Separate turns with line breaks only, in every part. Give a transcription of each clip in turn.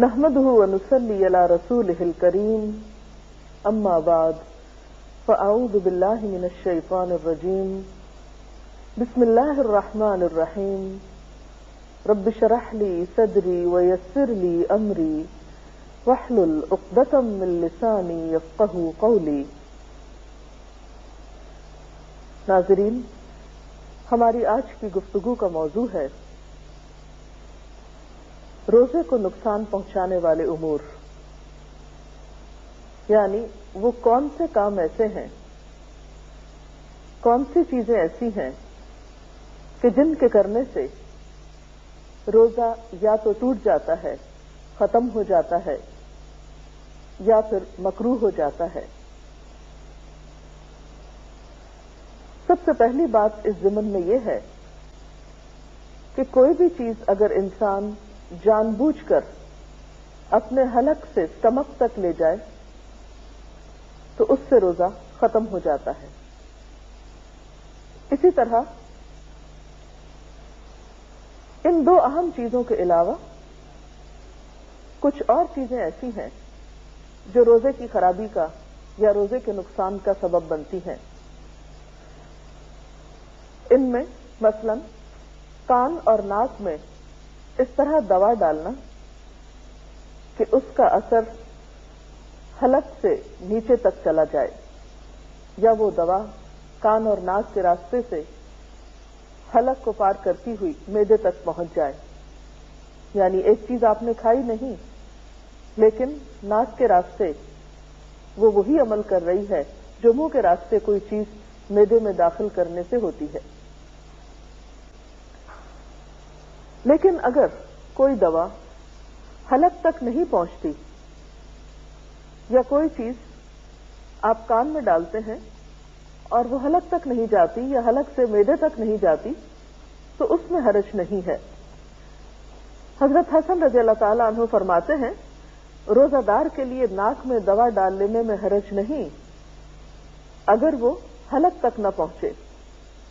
نحمده ونصلي على رسوله الكريم اما بعد فاعوذ بالله من الشيطان الرجيم بسم الله الرحمن الرحيم رب اشرح لي صدري ويسر لي امري واحلل عقدة من لساني يفقهوا قولي۔ ناظرین، ہماری آج کی گفتگو کا موضوع ہے روزے کو نقصان پہنچانے والے امور، یعنی وہ کون سے کام ایسے ہیں، کون سی چیزیں ایسی ہیں کہ جن کے کرنے سے روزہ یا تو ٹوٹ جاتا ہے، ختم ہو جاتا ہے، یا پھر مکروہ ہو جاتا ہے۔ سب سے پہلی بات اس ضمن میں یہ ہے کہ کوئی بھی چیز اگر انسان جان بوجھ کر اپنے حلق سے اسٹمک تک لے جائے تو اس سے روزہ ختم ہو جاتا ہے۔ اسی طرح ان دو اہم چیزوں کے علاوہ کچھ اور چیزیں ایسی ہیں جو روزے کی خرابی کا یا روزے کے نقصان کا سبب بنتی ہیں۔ ان میں مثلاً کان اور ناک میں اس طرح دوا ڈالنا کہ اس کا اثر حلق سے نیچے تک چلا جائے، یا وہ دوا کان اور ناک کے راستے سے حلق کو پار کرتی ہوئی معدے تک پہنچ جائے، یعنی ایک چیز آپ نے کھائی نہیں لیکن ناک کے راستے وہ وہی عمل کر رہی ہے جو منہ کے راستے کوئی چیز معدے میں داخل کرنے سے ہوتی ہے۔ لیکن اگر کوئی دوا حلق تک نہیں پہنچتی یا کوئی چیز آپ کان میں ڈالتے ہیں اور وہ حلق تک نہیں جاتی یا حلق سے معدے تک نہیں جاتی تو اس میں حرج نہیں ہے۔ حضرت حسن رضی اللہ تعالی عنہ فرماتے ہیں روزہ دار کے لیے ناک میں دوا ڈال لینے میں حرج نہیں اگر وہ حلق تک نہ پہنچے،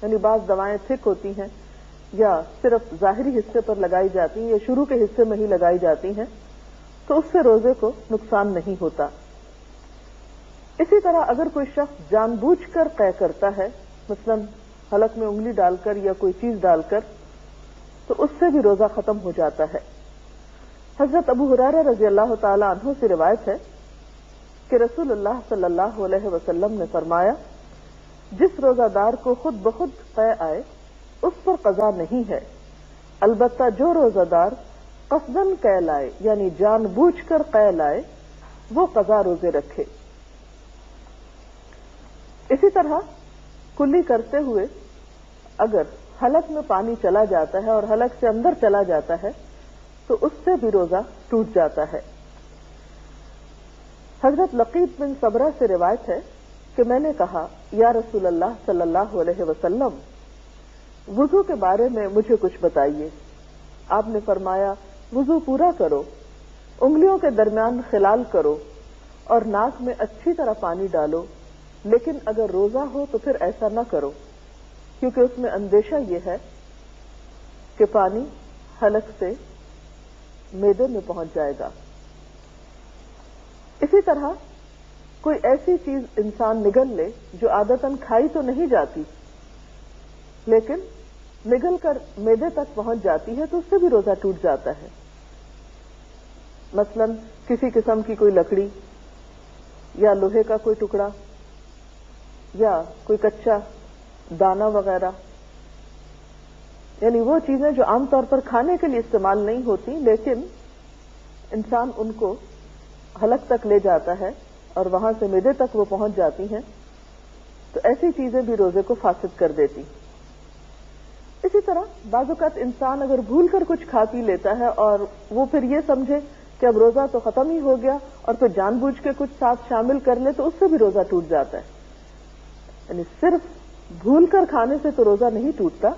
یعنی بعض دوائیں تھک ہوتی ہیں یا صرف ظاہری حصے پر لگائی جاتی ہیں یا شروع کے حصے میں ہی لگائی جاتی ہیں تو اس سے روزے کو نقصان نہیں ہوتا۔ اسی طرح اگر کوئی شخص جان بوجھ کر قے کرتا ہے، مثلا حلق میں انگلی ڈال کر یا کوئی چیز ڈال کر، تو اس سے بھی روزہ ختم ہو جاتا ہے۔ حضرت ابو ہریرہ رضی اللہ تعالی عنہ سے روایت ہے کہ رسول اللہ صلی اللہ علیہ وسلم نے فرمایا جس روزہ دار کو خود بخود قے آئے اس پر قضا نہیں ہے، البتہ جو روزہ دار قصداً قے لائے یعنی جان بوجھ کر قے لائے وہ قضا روزے رکھے۔ اسی طرح کلی کرتے ہوئے اگر حلق میں پانی چلا جاتا ہے اور حلق سے اندر چلا جاتا ہے تو اس سے بھی روزہ ٹوٹ جاتا ہے۔ حضرت لقیط بن صبرہ سے روایت ہے کہ میں نے کہا یا رسول اللہ صلی اللہ علیہ وسلم وضو کے بارے میں مجھے کچھ بتائیے۔ آپ نے فرمایا وضو پورا کرو، انگلیوں کے درمیان خلال کرو اور ناک میں اچھی طرح پانی ڈالو، لیکن اگر روزہ ہو تو پھر ایسا نہ کرو کیونکہ اس میں اندیشہ یہ ہے کہ پانی حلق سے معدے میں پہنچ جائے گا۔ اسی طرح کوئی ایسی چیز انسان نگل لے جو عادتاً کھائی تو نہیں جاتی لیکن نگل کر معدے تک پہنچ جاتی ہے تو اس سے بھی روزہ ٹوٹ جاتا ہے۔ مثلا کسی قسم کی کوئی لکڑی یا لوہے کا کوئی ٹکڑا یا کوئی کچا دانا وغیرہ، یعنی وہ چیزیں جو عام طور پر کھانے کے لیے استعمال نہیں ہوتی لیکن انسان ان کو حلق تک لے جاتا ہے اور وہاں سے معدے تک وہ پہنچ جاتی ہیں، تو ایسی چیزیں بھی روزے کو فاسد کر دیتی۔ اسی طرح بعض اوقات انسان اگر بھول کر کچھ کھا پی لیتا ہے اور وہ پھر یہ سمجھے کہ اب روزہ تو ختم ہی ہو گیا اور پھر جان بوجھ کے کچھ ساتھ شامل کر لے تو اس سے بھی روزہ ٹوٹ جاتا ہے۔ یعنی صرف بھول کر کھانے سے تو روزہ نہیں ٹوٹتا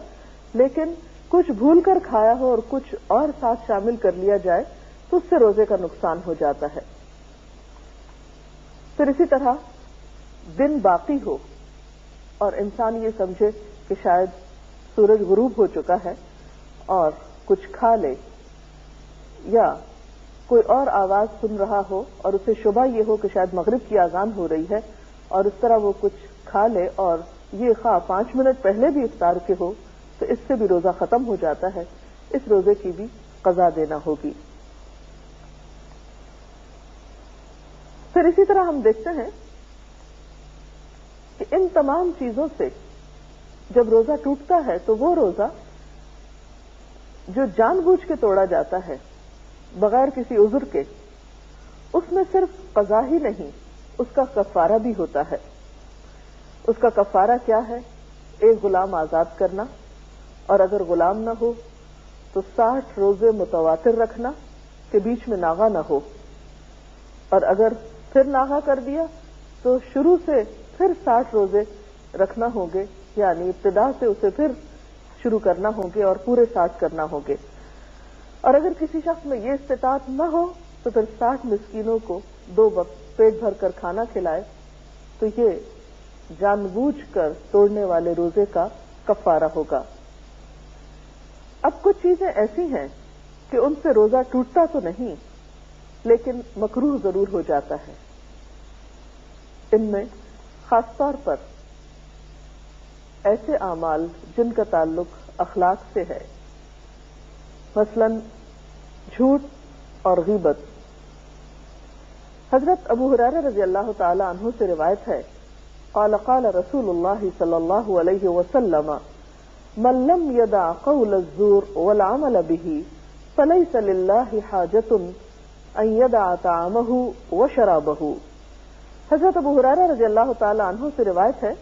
لیکن کچھ بھول کر کھایا ہو اور کچھ اور ساتھ شامل کر لیا جائے تو اس سے روزے کا نقصان ہو جاتا ہے۔ پھر اسی طرح دن باقی ہو اور انسان یہ سمجھے کہ شاید سورج غروب ہو چکا ہے اور کچھ کھا لے یا کوئی اور آواز سن رہا ہو اور اسے شبہ یہ ہو کہ شاید مغرب کی اذان ہو رہی ہے اور اس طرح وہ کچھ کھا لے اور یہ خواہ 5 منٹ پہلے بھی افطار کے ہو تو اس سے بھی روزہ ختم ہو جاتا ہے، اس روزے کی بھی قضا دینا ہوگی۔ پھر اسی طرح ہم دیکھتے ہیں کہ ان تمام چیزوں سے جب روزہ ٹوٹتا ہے تو وہ روزہ جو جان بوجھ کے توڑا جاتا ہے بغیر کسی عذر کے، اس میں صرف قضا ہی نہیں، اس کا کفارہ بھی ہوتا ہے۔ اس کا کفارہ کیا ہے؟ ایک غلام آزاد کرنا، اور اگر غلام نہ ہو تو 60 روزے متواتر رکھنا کہ بیچ میں ناغہ نہ ہو، اور اگر پھر ناغہ کر دیا تو شروع سے پھر 60 روزے رکھنا ہوں گے، یعنی ابتدا سے اسے پھر شروع کرنا ہوں گے اور پورے 60 کرنا ہوں گے۔ اور اگر کسی شخص میں یہ استطاعت نہ ہو تو پھر 60 مسکینوں کو 2 وقت پیٹ بھر کر کھانا کھلائے، تو یہ جان بوجھ کر توڑنے والے روزے کا کفارہ ہوگا۔ اب کچھ چیزیں ایسی ہیں کہ ان سے روزہ ٹوٹتا تو نہیں لیکن مکروہ ضرور ہو جاتا ہے۔ ان میں خاص طور پر ایسے اعمال جن کا تعلق اخلاق سے ہے، مثلا جھوٹ اور غیبت۔ حضرت ابو ہریرہ رضی اللہ تعالی عنہ سے روایت ہے، قال قال رسول اللہ صلی اللہ علیہ وسلم من لم يدع قول الزور والعمل به فليس لله حاجة ان يدع طعامه وشرابه۔ حضرت ابو ہریرہ رضی اللہ تعالی عنہ سے روایت ہے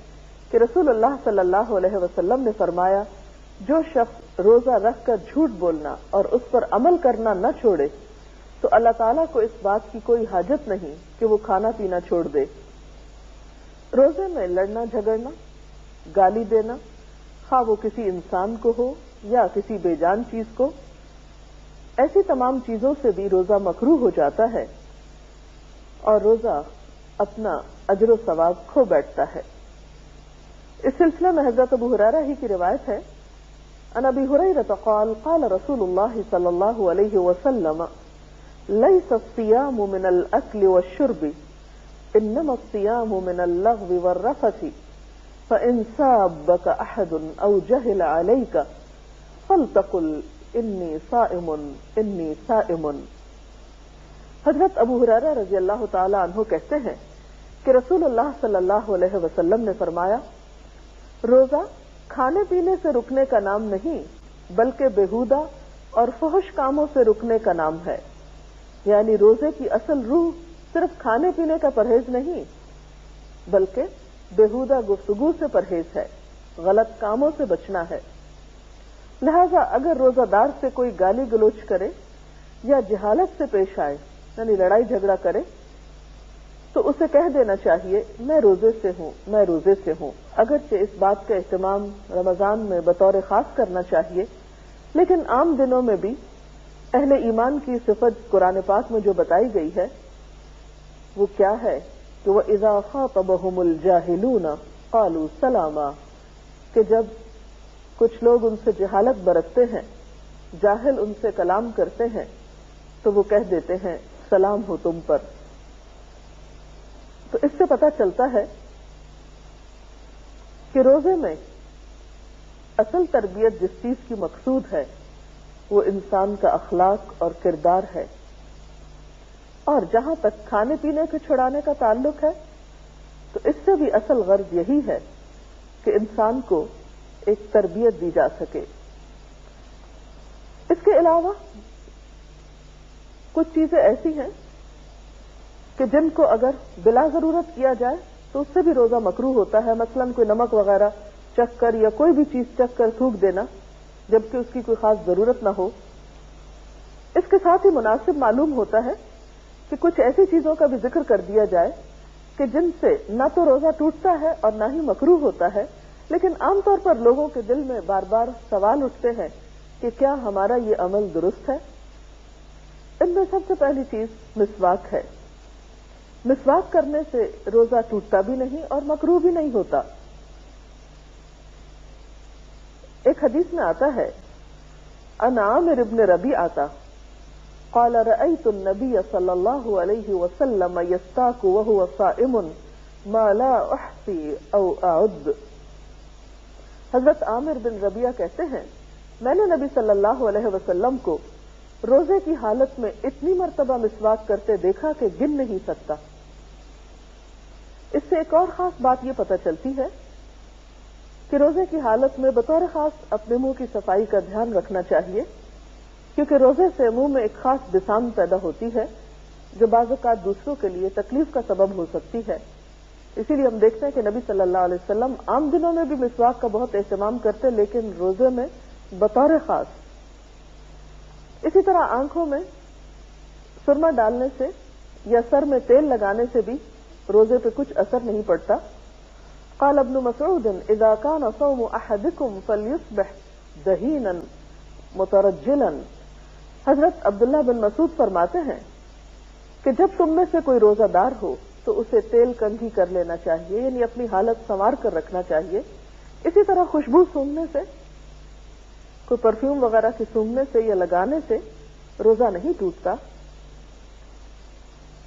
کہ رسول اللہ صلی اللہ علیہ وسلم نے فرمایا، جو شخص روزہ رکھ کر جھوٹ بولنا اور اس پر عمل کرنا نہ چھوڑے تو اللہ تعالیٰ کو اس بات کی کوئی حاجت نہیں کہ وہ کھانا پینا چھوڑ دے۔ روزے میں لڑنا جھگڑنا، گالی دینا، خواہ وہ کسی انسان کو ہو یا کسی بے جان چیز کو، ایسی تمام چیزوں سے بھی روزہ مکروہ ہو جاتا ہے اور روزہ اپنا اجر و ثواب کھو بیٹھتا ہے۔ اس سلسلے میں حضرت ابو ہریرہ ہی کی روایت ہے، عن ابی ہریرہ قال قال رسول اللہ صلی اللہ علیہ وسلم لیس الصیام من الاکل والشرب انما الصیام من اللغو والرفث فإن سابك أحد أو جهل عليك فلتقل إني صائم إني صائم۔ حضرت ابو ہریرہ رضی اللہ تعالی عنہ کہتے ہیں کہ رسول اللہ صلی اللہ علیہ وسلم نے فرمایا، روزہ کھانے پینے سے رکنے کا نام نہیں بلکہ بیہودہ اور فحش کاموں سے رکنے کا نام ہے۔ یعنی روزے کی اصل روح صرف کھانے پینے کا پرہیز نہیں بلکہ بیہودہ گفتگو سے پرہیز ہے، غلط کاموں سے بچنا ہے۔ لہذا اگر روزہ دار سے کوئی گالی گلوچ کرے یا جہالت سے پیش آئے، یعنی لڑائی جھگڑا کرے، تو اسے کہہ دینا چاہیے میں روزے سے ہوں، میں روزے سے ہوں۔ اگرچہ اس بات کا اہتمام رمضان میں بطور خاص کرنا چاہیے، لیکن عام دنوں میں بھی اہل ایمان کی صفت قرآن پاک میں جو بتائی گئی ہے وہ کیا ہے کہ وَإِذَا خَاطَبَهُمُ الْجَاهِلُونَ قَالُوا سَلَامًا، کہ جب کچھ لوگ ان سے جہالت برتتے ہیں، جاہل ان سے کلام کرتے ہیں تو وہ کہہ دیتے ہیں سلام ہو تم پر۔ تو اس سے پتہ چلتا ہے کہ روزے میں اصل تربیت جس چیز کی مقصود ہے وہ انسان کا اخلاق اور کردار ہے، اور جہاں تک کھانے پینے کے چھڑانے کا تعلق ہے تو اس سے بھی اصل غرض یہی ہے کہ انسان کو ایک تربیت دی جا سکے۔ اس کے علاوہ کچھ چیزیں ایسی ہیں کہ جن کو اگر بلا ضرورت کیا جائے تو اس سے بھی روزہ مکروہ ہوتا ہے، مثلا کوئی نمک وغیرہ چکھ کر یا کوئی بھی چیز چکھ کر تھوک دینا جبکہ اس کی کوئی خاص ضرورت نہ ہو۔ اس کے ساتھ ہی مناسب معلوم ہوتا ہے کہ کچھ ایسی چیزوں کا بھی ذکر کر دیا جائے کہ جن سے نہ تو روزہ ٹوٹتا ہے اور نہ ہی مکروہ ہوتا ہے، لیکن عام طور پر لوگوں کے دل میں بار بار سوال اٹھتے ہیں کہ کیا ہمارا یہ عمل درست ہے؟ ان میں سب سے پہلی چیز مسواک ہے۔ مسواک کرنے سے روزہ ٹوٹتا بھی نہیں اور مکروہ بھی نہیں ہوتا۔ ایک حدیث میں آتا ہے، عن عامر ابن ربیعہ قال رأيت النبي صلى الله عليه وسلم يستاك وهو صائم ما لا احصي او اعد. حضرت عامر بن ربیعہ کہتے ہیں میں نے نبی صلی اللہ علیہ وسلم کو روزے کی حالت میں اتنی مرتبہ مسواک کرتے دیکھا کہ گن نہیں سکتا. اس سے ایک اور خاص بات یہ پتہ چلتی ہے کہ روزے کی حالت میں بطور خاص اپنے منہ کی صفائی کا دھیان رکھنا چاہیے، کیونکہ روزے سے منہ میں ایک خاص بسام پیدا ہوتی ہے جو بعض اوقات دوسروں کے لیے تکلیف کا سبب ہو سکتی ہے. اسی لیے ہم دیکھتے ہیں کہ نبی صلی اللہ علیہ وسلم عام دنوں میں بھی مسواک کا بہت اہتمام کرتے، لیکن روزے میں بطور خاص. اسی طرح آنکھوں میں سرما ڈالنے سے یا سر میں تیل لگانے سے بھی روزے پہ کچھ اثر نہیں پڑتا. قال ابن مسعود اذا كان صوم احدكم فليصبح دهينا مترجلا. حضرت عبداللہ بن مسعود فرماتے ہیں کہ جب تم میں سے کوئی روزہ دار ہو تو اسے تیل کنگھی کر لینا چاہیے، یعنی اپنی حالت سنوار کر رکھنا چاہیے. اسی طرح خوشبو سونگھنے سے، کوئی پرفیوم وغیرہ کی سونگھنے سے یا لگانے سے روزہ نہیں ٹوٹتا.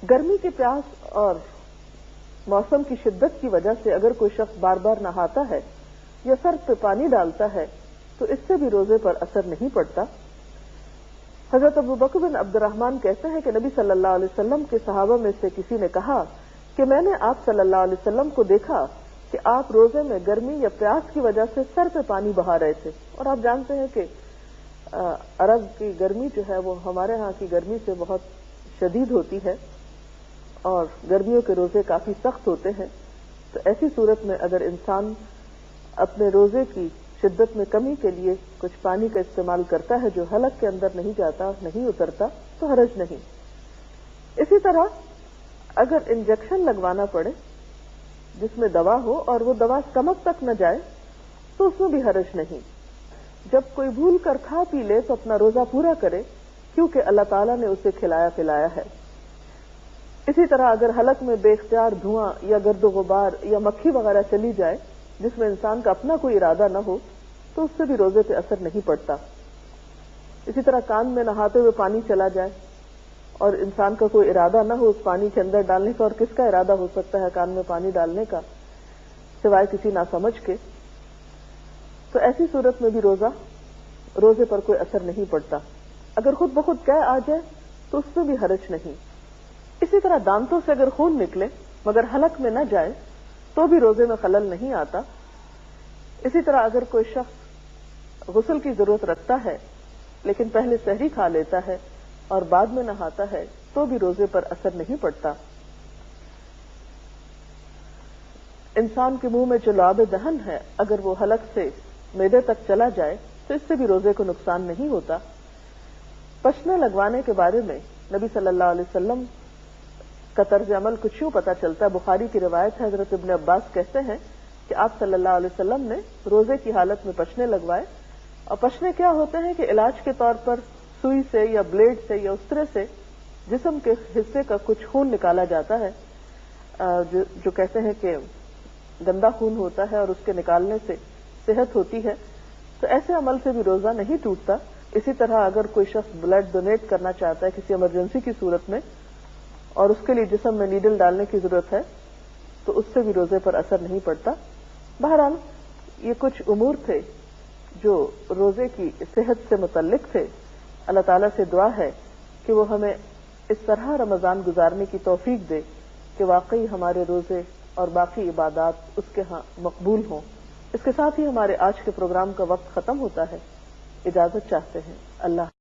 گرمی کے پیاس اور موسم کی شدت کی وجہ سے اگر کوئی شخص بار بار نہاتا ہے یا سر پہ پانی ڈالتا ہے تو اس سے بھی روزے پر اثر نہیں پڑتا. حضرت ابو بکر بن عبد الرحمن کہتے ہیں کہ نبی صلی اللہ علیہ وسلم کے صحابہ میں سے کسی نے کہا کہ میں نے آپ صلی اللہ علیہ وسلم کو دیکھا کہ آپ روزے میں گرمی یا پیاس کی وجہ سے سر پہ پانی بہا رہے تھے. اور آپ جانتے ہیں کہ عرب کی گرمی جو ہے وہ ہمارے ہاں کی گرمی سے بہت شدید ہوتی ہے اور گرمیوں کے روزے کافی سخت ہوتے ہیں. تو ایسی صورت میں اگر انسان اپنے روزے کی شدت میں کمی کے لیے کچھ پانی کا استعمال کرتا ہے جو حلق کے اندر نہیں جاتا، نہیں اترتا، تو حرج نہیں. اسی طرح اگر انجیکشن لگوانا پڑے جس میں دوا ہو اور وہ دوا اسٹمک تک نہ جائے تو اس میں بھی حرج نہیں. جب کوئی بھول کر کھا پی لے تو اپنا روزہ پورا کرے، کیونکہ اللہ تعالیٰ نے اسے کھلایا پلایا ہے. اسی طرح اگر حلق میں بے اختیار دھواں یا گرد و غبار یا مکھی وغیرہ چلی جائے جس میں انسان کا اپنا کوئی ارادہ نہ ہو تو اس سے بھی روزے پہ اثر نہیں پڑتا. اسی طرح کان میں نہاتے ہوئے پانی چلا جائے اور انسان کا کوئی ارادہ نہ ہو اس پانی کے اندر ڈالنے کا، اور کس کا ارادہ ہو سکتا ہے کان میں پانی ڈالنے کا سوائے کسی ناسمجھ کے، تو ایسی صورت میں بھی روزے پر کوئی اثر نہیں پڑتا. اگر خود بخود قے آ جائے تو اس میں بھی حرج نہیں. اسی طرح دانتوں سے اگر خون نکلے مگر حلق میں نہ جائے تو بھی روزے میں خلل نہیں آتا. اسی طرح اگر کوئی شخص غسل کی ضرورت رکھتا ہے لیکن پہلے سحری کھا لیتا ہے اور بعد میں نہاتا ہے تو بھی روزے پر اثر نہیں پڑتا. انسان کے منہ میں جو لعاب دہن ہے اگر وہ حلق سے معدے تک چلا جائے تو اس سے بھی روزے کو نقصان نہیں ہوتا. پشنے لگوانے کے بارے میں نبی صلی اللہ علیہ وسلم کا طرز عمل کچھ یوں پتہ چلتا ہے. بخاری کی روایت ہے، حضرت ابن عباس کہتے ہیں کہ آپ صلی اللہ علیہ وسلم نے روزے کی حالت میں پشنے لگوائے. اور پشنے کیا ہوتے ہیں کہ علاج کے طور پر سوئی سے یا بلیڈ سے یا اس طرح سے جسم کے حصے کا کچھ خون نکالا جاتا ہے جو کہتے ہیں کہ گندا خون ہوتا ہے اور اس کے نکالنے سے صحت ہوتی ہے. تو ایسے عمل سے بھی روزہ نہیں ٹوٹتا. اسی طرح اگر کوئی شخص بلڈ ڈونیٹ کرنا چاہتا ہے کسی ایمرجنسی کی صورت میں اور اس کے لیے جسم میں نیڈل ڈالنے کی ضرورت ہے تو اس سے بھی روزے پر اثر نہیں پڑتا. بہرحال یہ کچھ امور تھے جو روزے کی صحت سے متعلق تھے. اللہ تعالیٰ سے دعا ہے کہ وہ ہمیں اس طرح رمضان گزارنے کی توفیق دے کہ واقعی ہمارے روزے اور باقی عبادات اس کے ہاں مقبول ہوں. اس کے ساتھ ہی ہمارے آج کے پروگرام کا وقت ختم ہوتا ہے. اجازت چاہتے ہیں. اللہ